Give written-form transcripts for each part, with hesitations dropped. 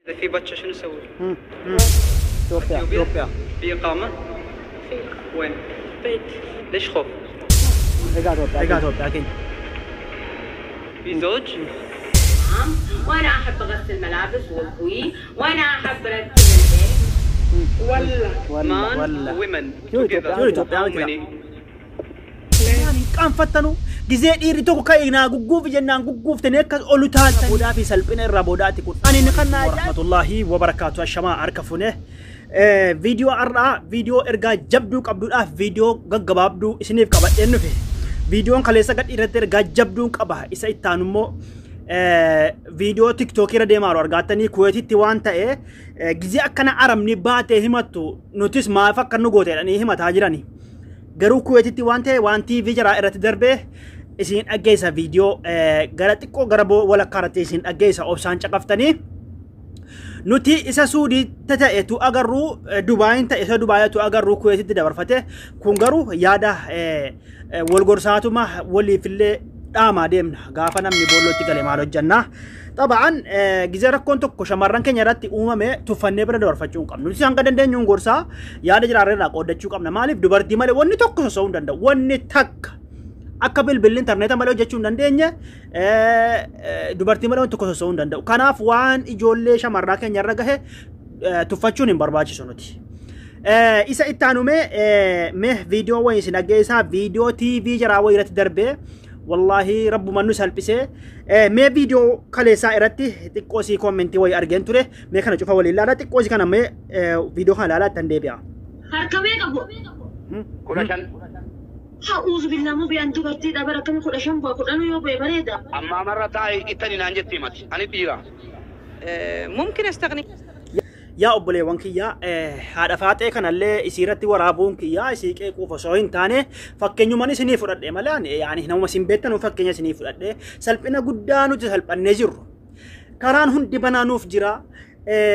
إذا في باتشا شنو نسوي؟ إثيوبيا. في إقامة؟ في وين؟ بيت. ليش خوف؟ إثيوبيا أكيد. في زوج؟ نعم. وأنا أحب أغسل ملابس وأكوي وأنا أحب أرتب البيت. Man, women. Kan fattanu gizee dhiirri tokko ka'e naa gugguuf jennaan gugguuftanii akkas olu taaltan bodaa fi salphina irraa bodaati kun ani ni kannaa rahmatullahi wa barakaatu ashamaa harka fune viidiyoo har'aa viidiyoo ergaa jabduu qabduudhaaf viidiyoo gaggabaabduu isiniif qabadheen nufe viidiyoon kaleessa gad irratti ergaa jabduu qaba isa ittaan immoo viidiyoo tiktookii irra deemaa argaatanii kuweetitti waan ta'e gizee akkana aramni baatee himattu nutis maaf akka nu gooteedhanii himataa jirani garuu kuweetitti waan ta'e waan TV jira irratti darbee isin dhageessa viidiyoo gara xiqqoo gara walakkaa irratti isin dhageessa obsaan caqaftanii nuti isa suudii ta'etu agarru Dubaayin ta'e isa Dubaayitu agarru kuweetitti dabarfate kun garuu yaada wal gorsaatuma waliifillee dhaamaa deemna gaafa namni boollootti galee maal hojjannaa طبعا جزء ركون تكو شمران كن يراتي أمامه تفنّي برا دور فتشون كم نسي هنگا دندن يون غورسا ياده جراره لا قود تشوك أمنا مالف دوبار دي ماله وني تكو سوون دندا وني تك أكبل بالإنترنت ماله جاتشون دندنيا دوبار دي ماله تكو سوون دندا وكان فوان إجولة شمران كن يرجعه تفتشون إمبارباجي سنوتي إسا إتانو مه فيديو وين سنجيسا فيديو TV جراوي يرات دربه والله رب ما نسأل بسه ما فيديو كله سائرتي تكوسي كومنتي ويا أرجن تره ما كنا نشوفه ولا لا تكوسي كنا ما فيديو خلا لا تندبيا هركمه كبو كلاشان أعوذ بالله مو بيانتو برتي دا بركمه كلاشان بقولانو يو ببريدا أما مرة تاي إتني نانجت تيمات أنا بيجا ممكن أستغني يا أبولي وانكيا هذا فاتح كان اللي يصيرتي ورابون كيا يصير كوفا سوين تاني فكنيو ماني سنيف ورد ملان يعني هنا ومسين بيتنا وفكنيا سنيف ورد سلبنا قدانو تسلب النجر كران هن دبنا جرا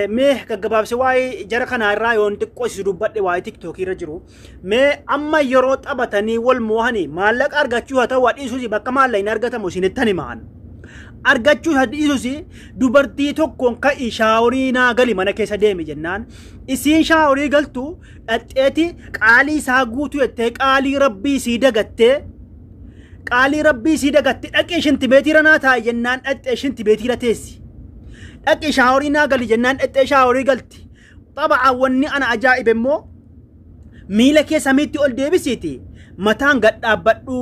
مه كجباب سواي جرا كنا رايون تكوس ربط واي تيك توكي رجرو مه أما يروت أبتني والموهني مالك أرجعوا هذا وادي سوزي بكمال لين أرجعت موسين التاني مان argachuu hadiisusi dubartii tokkoon ka shaaworii naa gali mana keessa deemi jennaan isiin shaaworii galtu dhaxxeeti qaalii isaa guutuu jettee qaalii rabbii sii dagattee dhaqee shintibeetiira naa taa'e jennaan dhaxxee shintibeetiira teessi dhaqee shaaworii naa gali jennaan dhaxxee shaaworii galti xabaa wanni ana ajaa'ib immoo miila kee samiitti ol deebisiiti mataan gad dhaabbadhu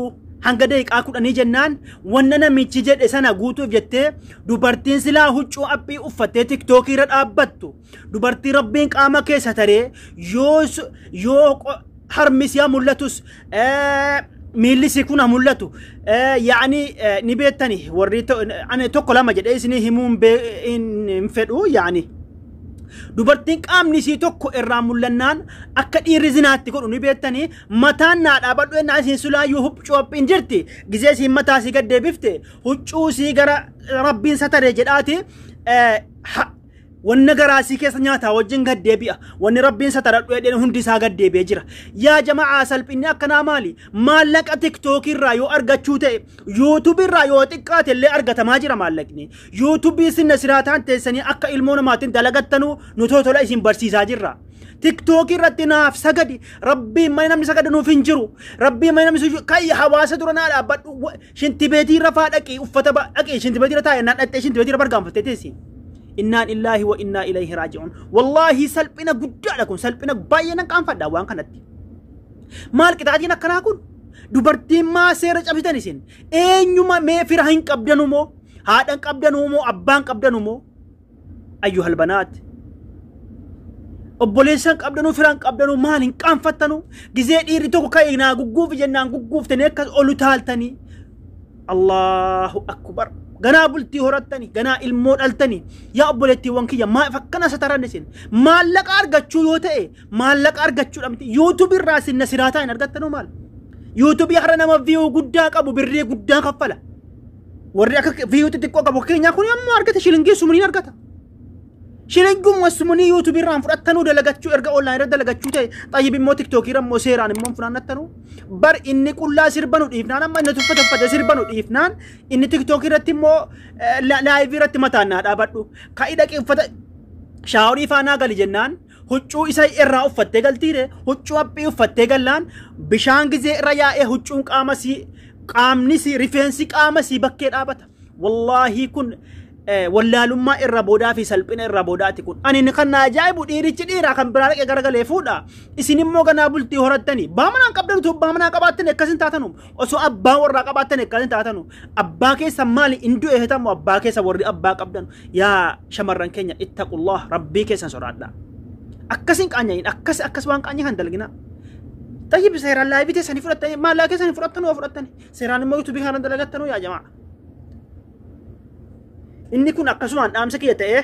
hanga daqiiqaa kudhanii jennaan wanna namichi jedhe sana guutuuf jettee dubartiin silaa huccuu appii uffattee tiktookii irra dhaabbattu dubartii rabbiin qaama keessa taree yoo harmisiyaa mul'atus miillisi kun mul'atu yaani ni beektani warri tokko lama jedhee isinii himuun hin fedhu yaani dubartiin qaamni isii tokko irraa mul'annaan akka dhiirri zinaatti godhu ni beektanii mataan naa dhaabadhu ennaa isiin sulaayyuu huccuu aphiin jirti gizee isiin mataa isii gad deebifte huccuu isii gara rabbiin sataree jedhaati wanna garaa isii keessa nyaataa wajjin gad deebi'a wanni rabbiin sataradhu jedheen hundi isaa gad deebi'ee jira yaa jama'aa salphinni akkanaa maali maallaqa tiktookii irraa yoo argachuu ta'e yuutuubii irraa yoo xiqqaate illee argatamaa jira maallaqni yuutuubii sinna siraataan teessanii akka ilmoo namaatiin dalagattanuu nu totola isin barsiisaa jirra tiktookii irratti naaf sagadi rabbiin mana namni sagada nuuf hin jiru rabbiin mana namni kai hawaasa dura naa dhaabbadhu shintibeetii rafaa dhaqii uffata dhaqii shintibeetii irra taa'e naan dhaxxee shintibeetii irra bargaanfattee teessi إنا لله وإنا إليه راجعون والله سلبنا قد لكم سلبنا باينا كان فدا وان كانت مال كتاتينا كناكون دوبرتي ما سيرج أبيتاني سين إنيوما ما فرحين قبضنومو هادن قبضنومو أبان قبضنومو أيها البنات أبوليسان قبضنو فران قبضنو مالين كان فتانو جزء إيرتو كاينا غوغوف جنان غوغوف تنيكاس أولو تالتاني الله أكبر غنا بلتي هورتني غنا المود التني يا ابولتي وانكيا ما فكنا سترانسين مالك ارغچو يوتئ مالك ارغچو دمتي يوتيوب الراس النسراتا انرغتنو مال يوتيوب يحرنا ما فيو غدا قبو بري غدا كفلا وريك فيو تتكو قبو كينيا كون يم ارغت شيلنجي سمني ارغتا شيلنجم وسمني يوتيوب الرام فرتنو دلغچو ارغ اونلاين دلغچو تاي طيب مو تيك توك يرم مو سيران مو فرانتنو بر اني كلا سربنو ديفنان ما انتو فتفت سربنو ديفنان اني تيك توك يرتي مو لايف يرتي متانا دابدو كايدك فت shaaworii faanaa gali jennaan huccuu isa irraa uffattee galtiire huccuu haphii uffattee gallaan bishaan gizee irra yaa'ee huccuun qaamni si rifeensi qaama si bakkee dhaabata wallaahi kun wallaalummaa irra boodaa fi salphina irra boodaati kun ani kan ajaa'ibu dhiirichi dhiiraa kan biraa dhaqee garagalee fuudha isin immoo ganaa bultii horattanii baamanaan qabdan utuu baamanaa qabaattan akkasin taatanu osoo abbaa warraa qabaattan akkasin taatanu abbaa keessa maali induu eehatamu abbaa keessa warri abbaa qabdan yaa shamarran keenya ittaqullah rabbii keessan sodaadha akkasin qaanyayin akkas waan qaanya kan dalgina tayyib seeraan laayibitee sanii fudhattanii maallaa keessanii fudhattanu waa fudhattani seeraan immoo yuutuubii kana dalagattanu yaa jamaa inni kun akkasumaan dhaamsa kiyya ta'e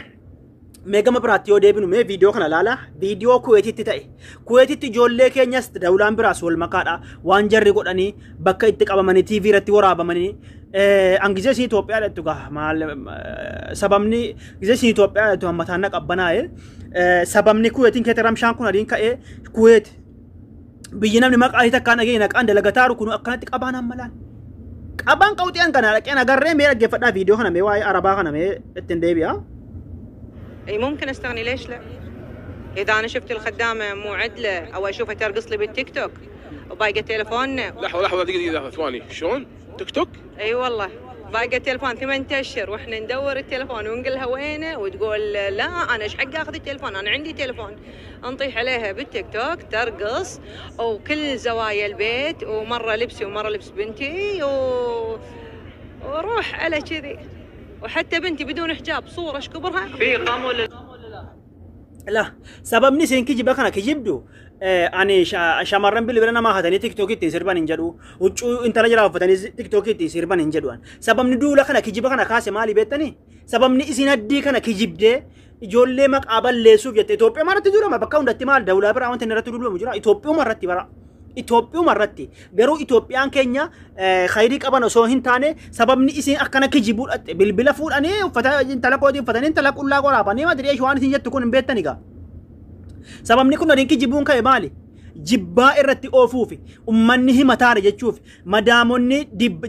meegama biraatti yoo deebinu mee viidiyoo kana laala viidiyoo kuweetitti ta'e kuweetitti ijoollee keenyas dawlaan biraas wal makaadha waan jarri godhanii bakka itti qabamanii TV irratti waraabamanii angizee si Itoophiyaa dhattu gaa maal sababni gizee si Itoophiyaa dhattu hammataan qabbanaa'e sababni kuweetiin keessa ramshaan kun adiin ka'ee kuweet biyyi namni maqaa isaa takkaan dhagee naqaan dalagataaru kun akkanatti qabaan hammalaan qabaan qawxiyan kana dhaqeen agarree mee dhaggeeffadhaa viidiyoo kana mee waa'ee arabaa kana mee ittiin deebi'a اي ممكن استغني ليش لا؟ اذا انا شفت الخدامه مو عدله او اشوفها ترقص لي بالتيك توك وبايقه تليفوننا لحظه دقيقه ثواني شلون؟ تيك توك؟ اي والله بايقه التليفون 8 اشهر واحنا ندور التليفون ونقول لها وينه وتقول لا انا ايش حق اخذ التليفون انا عندي تليفون نطيح عليها بالتيك توك ترقص وكل زوايا البيت ومره لبسي ومره لبس بنتي وروح على كذي وحتى بنتي بدون حجاب صورة ايش كبرها في قام ولا لا سببني سين كيجي بكنا كيجبدو اني شامرن بلبرنا ما هتاني تيك توك تيسربان انجدو وچو انت رجلا فتاني تيك توك تيسربان انجدوان سببني دولا كنا كيجي بكنا كاسه مالي بيتني سببني اسين دي كنا كيجبده ijoollee maqaabal leesuuf jette Itoophiyaa maratti jira ma bakka hundatti maal dawlaa bira wanti irratti dulbamu jira Itoophiyaa maratti bara Itoophiyaa maratti garuu Itoophiyaan keenya khayrii qaban osoo hin taane sababni isin akkana kijibuu dhatte bilbila fuudhanii uffata intala koodii uffatanii intala qullaa qoraabanii madiree waan isin jettu kun hin beektani gaa sababni kun adiin kijibuun ka'e maali jibbaa irratti oofuufi ummanni himataare jechuuf madaamonni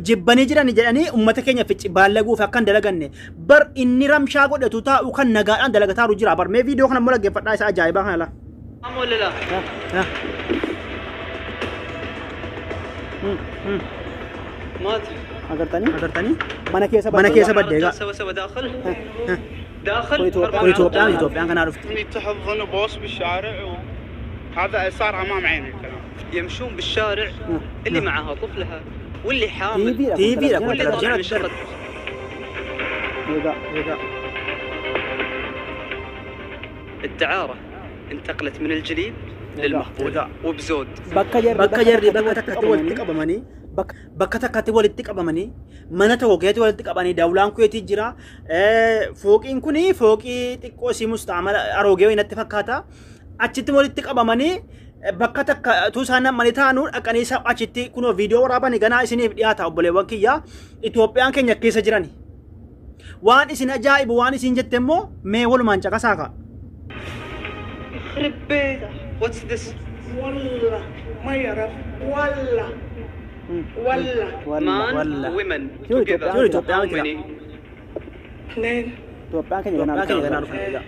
jibbanii jiran jedhanii ummata keenya fici baallaguuf akkan dalaganne bar inni ramshaa godhatu taa'u kan nagaadhaan dalagataaru jira bar mee viidiyoo kana immoo dhaggeeffadhaa isa ajaa'ibaa kana la قام ولا لا؟ ما ادري agartanii mana keessa baddeega سوا سوا داخل ها. داخل Itoophiyaan kanaa dhufte اللي تحضن بوس بالشارع هذا صار امام عيني الكلام يمشون بالشارع اللي معها طفلها واللي حامل TV لا واللي كنت طالع من شرط eega الدعارة انتقلت من الجليد للمقبول وبزود bakka jarri bakka takkatti walitti qabamanii bakka takkatti walitti qabamanii mana tokko keessatti walitti qabanii dawlaan kuyeetii jira fooqiin kuni fooqii xiqqoo si mustaamala aroogee wayinatti fakkaata achitti walitti qabamanii bakka takka tuusaan namani taanu dhaqanii achitti kunoo viidiyoo waraabanii ganaa isiniif dhiyaata obboleewwan kiyyaa Itoophiyaan keenya keessa jirani waan isin ajaa'ibu waan isin jette immoo mee walumaan caqasaa ka'a يخرب بيته واتس ذس والله ما يعرف والله مان ومن شو Itoophiyaan many اثنين Itoophiyaan keenya ganaa dhufan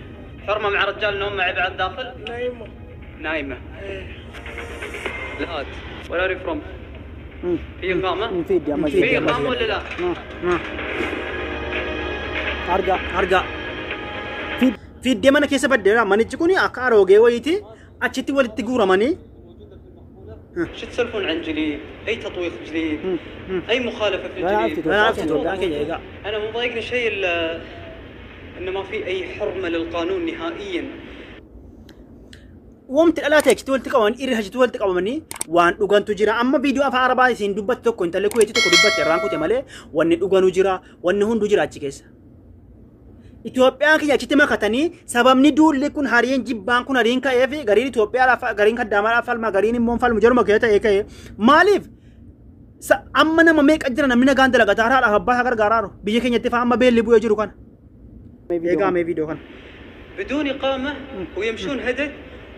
حرمة مع رجال نوم معي بعد داخل نايمة نايمة لا ولا اري فروم في إقامة في إقامة ولا لا؟ arga fiiddee mana keessa baddeera manichi kuni akka aroogee wayiiti achitti walitti guuramanii شو تسولفون عن جليد؟ أي تطويق جليد؟ أي مخالفة في الجليد؟ أنا مو ضايقني شيء إلا إنه ما في أي حرمة للقانون نهائيا. ومت الألات يكتب التقوان إيرها جتوا التقواني وان دوغان تجرا أما فيديو أفا عربا سين دوبات توكو انت لكو يتي توكو دوبات رانكو تمالي وان دوغان جرا وان هون دوجرا تشيكيس Itoophiyaan kiyya achitti makatanii sababni duulli kun hariin jibbaan kun hariin ka'ee fi gariin Itoophiyaa gariin kaddamaa falma gariin immoo falmu jaruma kee ta'ee ka'ee maaliif amma nama meeqa jira namni nagaan dalagataa haadha abbaa gargaaraaru biyya keenyatti fa amma beelli bu'ee jiru kana eegaa mee viidiyoo kana بدون إقامة ويمشون هدى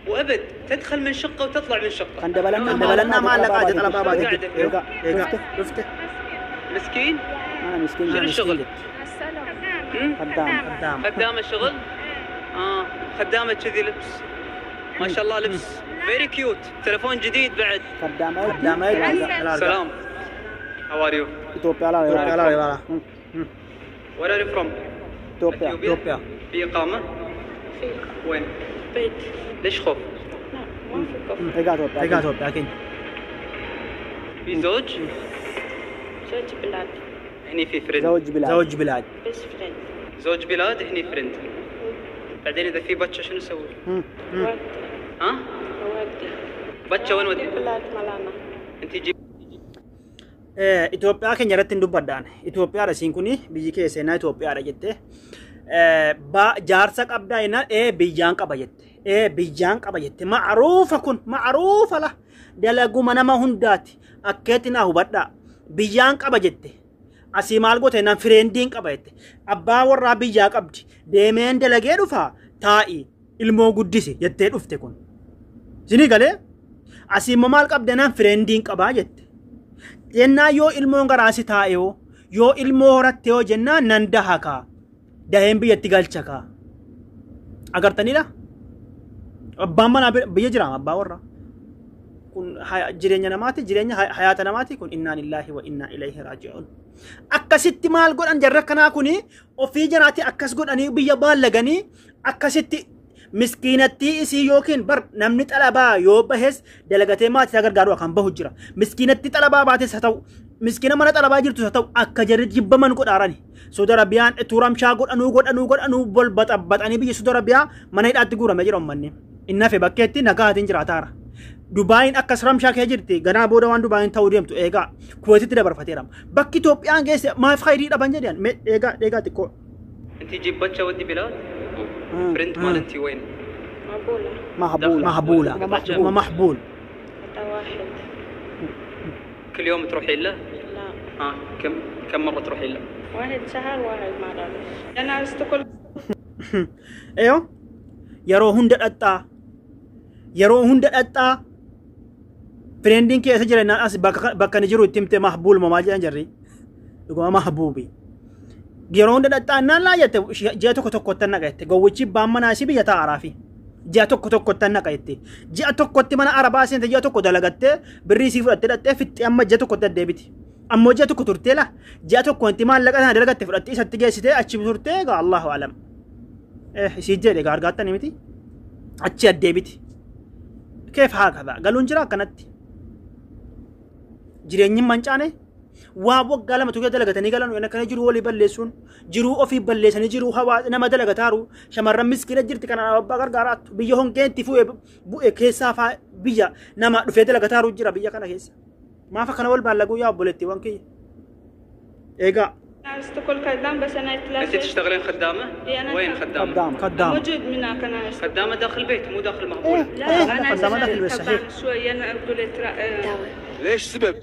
وأبد تدخل من شقة وتطلع من شقة. كان دبلنا ما لك عادة طلبة بعد ايغا شفت مسكين؟ انا مسكين شنو الشغل؟ خدام خدام الشغل؟ خدامة كذي لبس ما شاء الله لبس فيري كيوت تلفون جديد بعد خدامة سلام How are you? إثيوبيا لا Where are you from? إثيوبيا في إقامة؟ في وين؟ بيت. ليش خوف؟ لا ما في كفر. إثيوبيا أكيد في زوج؟ زوج بلاد. هني في فريند زوج بلاد بس فريند. زوج بلاد هني فريند بعدين إذا في بچة شنو نسوي؟ ودي. ها؟ ودي. بچة وين ودي؟ بلاد ملانا. أنت جيب Itoophiyaa keenya irratti hin dubbadhaan. Itoophiyaadha isiin kuni biyyi kee seenaa Itoophiyaadha jette. Jaarsa qabdaa jennaan biyyaan qaba jette. Biyyaan qaba jette. Ma'aruufa kun ma'aruufa la dalaguma nama hundaati. Akkeetti naa hubadhaa. Biyyaan qaba jette. Asii maal goote jennaan fireendiin qaba jette. Abbaa warraa biyyaa qabdi. Deemeen dalagee dhufaa taa'i ilmoo guddisi jettee dhufte kun. Isinii galee asii immoo maal qabda jennaan fireendiin qabaa jette. Jennaa yoo ilmoon garaasi taa'ee yoo ilmoo horatte yoo jennaan nan dahakaa daheen biyyatti galchakaa agartanidha. Abbaan manaa biyya jiraama abbaa warraa kun jireenya namaati jireenya hayaata namaati kun innaa lillaahi wa innaa ilayhi raaji'uun. Akkasitti maal godhan jarra kanaa kuni ofii jiraati akkas godhanii biyya baallaganii akkasitti miskiinatti isii yookiin bar namni xalabaa yoo bahes dalagatee maatii isaa gargaaru kan bahu jira. Miskiinatti xalabaa baates haa ta'u miskiina mana xalabaa jirtu haa ta'u akka jarri jibbaman godhaarani. Saudi Arabiyaan tuuramshaa godhanuu bol baxaxanii biyya Saudi Arabiyaa mana hidhaatti guurame jira uummanni. Inni hafe bakkeetti nagaatiin jiraataara. Dubaayin akkas ramshaa kee jirti ganaa booda waan Dubaayin ta'uu deemtu eegaa Kuweetitti dabarfateera. Bakki Itoophiyaan geesse maaf khayrii dhaban jedhan eegaa xiqqoo. أنت جيب بچة ودي بلاد؟ فريند مال أنت وين؟ محبولة محبول. هذا واحد. كل يوم تروحين له؟ لا. كم مرة تروحين له؟ واحد شهر واحد ما أعرف. أنا أستقل. أيوه. yeroo hunda dhadhaa friendiin kee isa jireenyaan as bakka ni jiru itti himte mahbuul mamaa jedhan jarri dhuguma mahbuubi yeroo hunda dhadhaa naan laa jette ji'a tokkotti naqatte gowwichi baan manaa si biyya taa'araa fi ji'a tokkotti naqatte ji'a tokkotti mana arabaa seente ji'a tokko dalagattee birrii sii fudhattee dhattee fixxee amma ji'a tokkotti addeebiti ammoo ji'a tokko turtee la ji'a tokko inti maallaqa sana dalagatte fudhattee isatti geessitee achi turtee egaa Allahu alam isii jedhe gaargaattanii miti achi addeebiti. كيف هكذا؟ قالوا نجرا كانت جيراني منچانه وابو قال ما توجد دلغتني قالوا انا كان جرو ولي بلسون جرو اوفي بلسن جرو هوا انما دلغتارو شمر مسكين جرت كان بغر غارات بيهون كنت فو بو كيسافا بيا نما دفه دلغتارو جرا بيا كان كيس ما فكنا ول بالغو يا بولتي وانكي ايغا أشتغل خدام بس أنا أنت تشتغلين خدامة؟ وين خدامة؟ خدام موجود هناك أنا خدامة داخل البيت مو داخل مقبول. لا أنا خدامة داخل البيت صحيح. شوي أنا أقول ليش سبب؟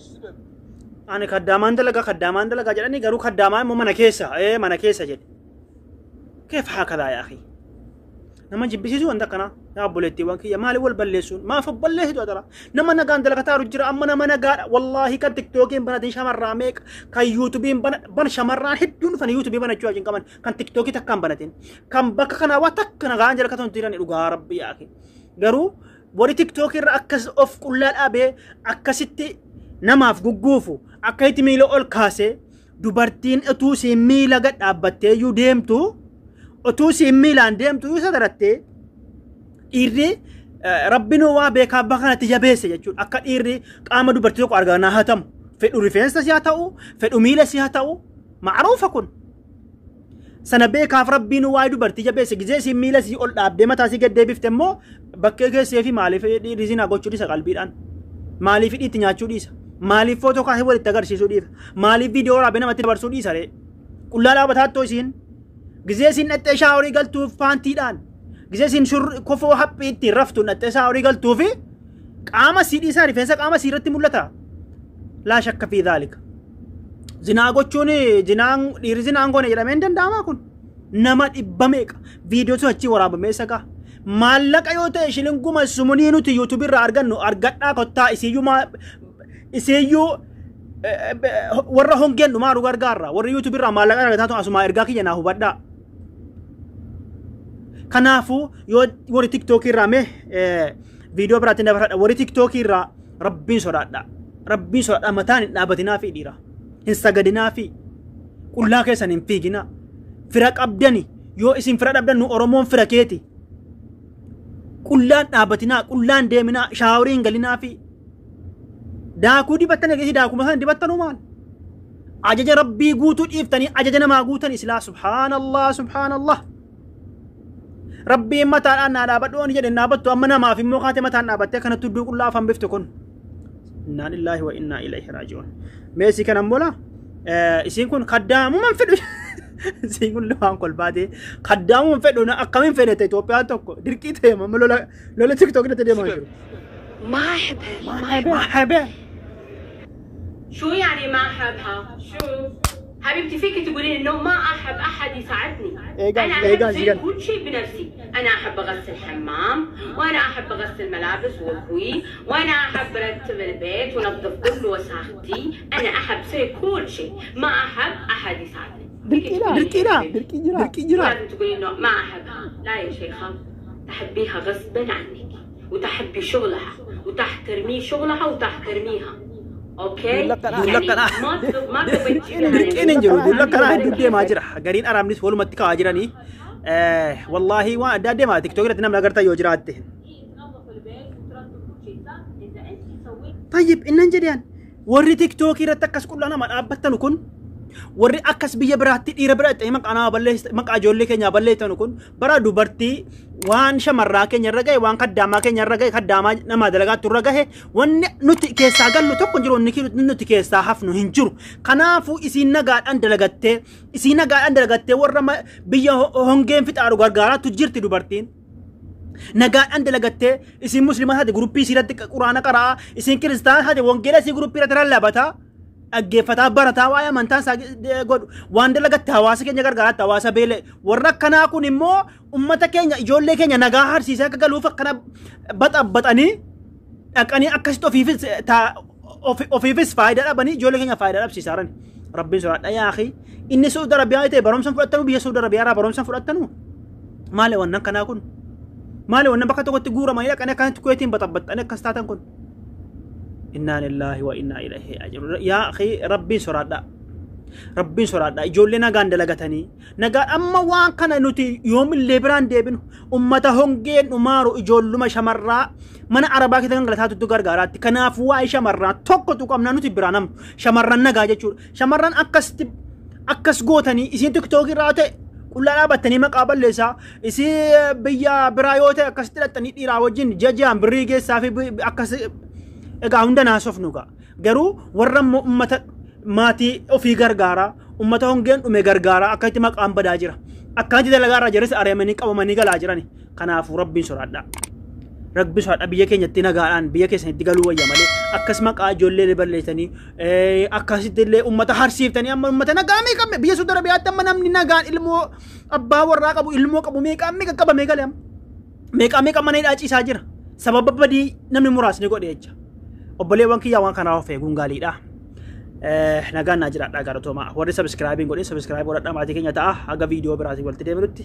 أنا خدامان دلقا جلني قالوا خدامان مو منكيسة منكيسة جد كيف هكذا يا أخي؟ نما جبسيسو عندك أنا يا بولتي وانكي يا مالي والبلسون ما فبله دو أدرا نما نقان دلقا تارو جرا أما نما نقان والله كان تيك توكين بنا شمر راميك كان يوتيوبين بنا شمران حدون فن يوتيوبين بنا جواجين كمان كان تيك توكي تكام بناتين كان بكا كان واتك كان غان جلقا تون تيران إلوغا ربي يا أخي قالوا وري تيك توكي أكس أوف كل الأبي أكسيتي نما فقوقوفو أكايتي ميلو أول كاسي دوبارتين أتوسي ميلا قد أبتي يو ديمتو أتوسي ميلان ديمتو يو سدرتي إيري ربنا وابك بخنا تجابيس يجول أكاد إيري قام دوبارتي كو أرجعنا هاتم في الريفرنس سياتاو في الأميلة سياتاو معروف أكون سنبيك عف ربنا وايد دوبارتي جابيس جزء ميلة سي أول أبدي ما تاسي قد بيفتح مو بكيك سيفي مالي في ريزين أقول شو ديسا قلبي الآن مالي في إتنيا شو ديسا مالي فوتو كاه هو التجار شو ديسا مالي فيديو رابنا ما تبار شو ديسا ري كلها لا بتهات تويسين جزء سين التشاوري قال تو فانتي الآن جزء سين شر كفو حبي ترفتو التشاوري قال تو في قام سيدي ساري فينسك قام سيرتي ملتا لا شك في ذلك زنا قوتشوني زنا عنقوني جرامين دنداما كون نما إباميك فيديو تو هتشي ورابا ميسكا مالك أيوة شيلين قوم السمونينو تي يوتيوبر أرجعنا أرجعنا كتا إسيو ورا هونجن ما روغار غارا ورا يوتيوبر مالك أنا كتاتو أسمع أرجعكي جنا هو بدا كنافو وري تيك توك رامي فيديو براتنا وري تيك توك را ربي سرعة ربي سرعة متان نابتنا في ديرا هنستقدنا في كلها كيسا ننفيقنا فرق أبداني يو اسم فرق أبدان نو أرمون فرقيتي كلها نابتنا كلها ديمنا شاورين قلنا في داكو دي بطن كيسي داكو مثلا دي بطنو مال عجج ربي قوتو إفتني عججنا ما قوتني إسلا سبحان الله سبحان الله ربي متى أنا نابت وأنا جد نابت وأمنا ما في موقعات متى نابت كانت تدوق الله فهم بفتكون إنا لله وإنا إليه راجعون ميسي كان مولا يسيكون خدام من فدو يسيكون لوان كل بعدي خدام من فدو نا أكمل فدو تيتوبيا توكو دركي تيما لولا تيك توك نتدي ما يشرو ما أحبها ما أحبها شو يعني ما أحبها؟ شو؟ حبيبتي فيك تقولين إنه ما أحب أحد يساعدني. أنا أحب كل شيء بنفسي. أنا أحب أغسل حمام، وأنا أحب أغسل ملابس وأكوي، وأنا أحب أرتب البيت ونظف كل وساختي. أنا أحب أسوي كل شيء، ما أحب أحد يساعدني. دركي جرا لازم تقولين إنه ما أحبها. لا يا شيخة، تحبيها غصبا عنك، وتحبي شغلها، وتحترمي شغلها وتحترميها. اوكي ما دركين انجرو يقول لك انا دودي ما اجرح قرين ارامنيس ولو متكا اجراني والله وا دادي ما تيك توك رتنا نغرتا يوجراته طيب ان انجديان وري تيك توك رتكس كلنا ما ابتن كن وري اكس بيه برات دير برات مق انا بلي مق اجولي كنيا بلي تنكون برا دوبرتي وان شمرا كنيا رغاي وان قداما كنيا رغاي قداما نما دلغا ترغه ون نوتي كيسا غلو توكو جرو نكي نوتي كيسا حفنو هنجرو كنافو اسينا غاد اندلغته اسينا غاد اندلغته ورما بيه هونغين فيتارو غرغارا تجيرتي دوبرتين نغاد اندلغته اسي مسلمان هادي جروبي سيرت قران قرا اسي كريستيان هادي وانجيلا سي جروبي رترلبتا أجفتها برتا ويا من تانس قد واندلا قد تواس كينيا كرجال تواس بيله ورنا كنا أكون إمو أمتا كينيا يجول لك كينيا نجاهر سيسا كقالوا فكنا بط أني أكستو فيفس تا أوفيفس فايدة أبني يجول لك كينيا فايدة أب سيسارن ربي سرعة يا أخي إني سود ربيعة تي برام سنفرت تنو بيا سود ربيعة برام سنفرت تنو ما له ونن كنا أكون ما له ونن بكتو كنت جورا ما يلا كنا كانت كويتين بط أنا كستاتن كون إنا لله وإنا إليه راجعون يا أخي ربي سرادا ربي سرادا يجولنا غاند لغتني نغا أما وان كان نوتي يوم الليبران ديبن أمتا هونجين أمارو يجولما شمرا من عربا كتن غلطات تغرغارات كنافو واي شمرا توكو توكو امنا نوتي برانم شمرا نغا جچور شمرا أكس غوتني إسين تيك توك راتي كلنا بتني مقابل لسا إسي بيا برايوتي أكس تلتني ديرا وجين جاجام بريغي سافي أكس إذا عندنا سفنوكا جرو ورم أمة ماتي أو في غرغارا أمة هونجن أمي غرغارا أكيد ما كان بداجرا أكيد ده لغارا جرس أريمنيك أو منيك لاجراني كنا في ربي سرعة ربي سرعة بيجي كي نتينا غاران بيجي كي سنتي قالوا يا مالي أكس ما كأجول لي برليتني أكاسي تلي أمة هارسيف تاني أما أمة نجامي كم بيجي سودرا بيات تما نم نيناغان إلمو أبا وراك أبو إلمو كابو ميكا ميكا كابا ميكا ليام ميكا مني أجي ساجرا سبب بدي نمني مراس نيكو ديجا obboleewwan kiyya waan kana of eeguun gaaliidha nagaan naa jiraadha galatoomaa warri subscribing godhe subscribe godhadhaa maatii keenya ta'a haga viidiyoo biraatii walitti deebinutti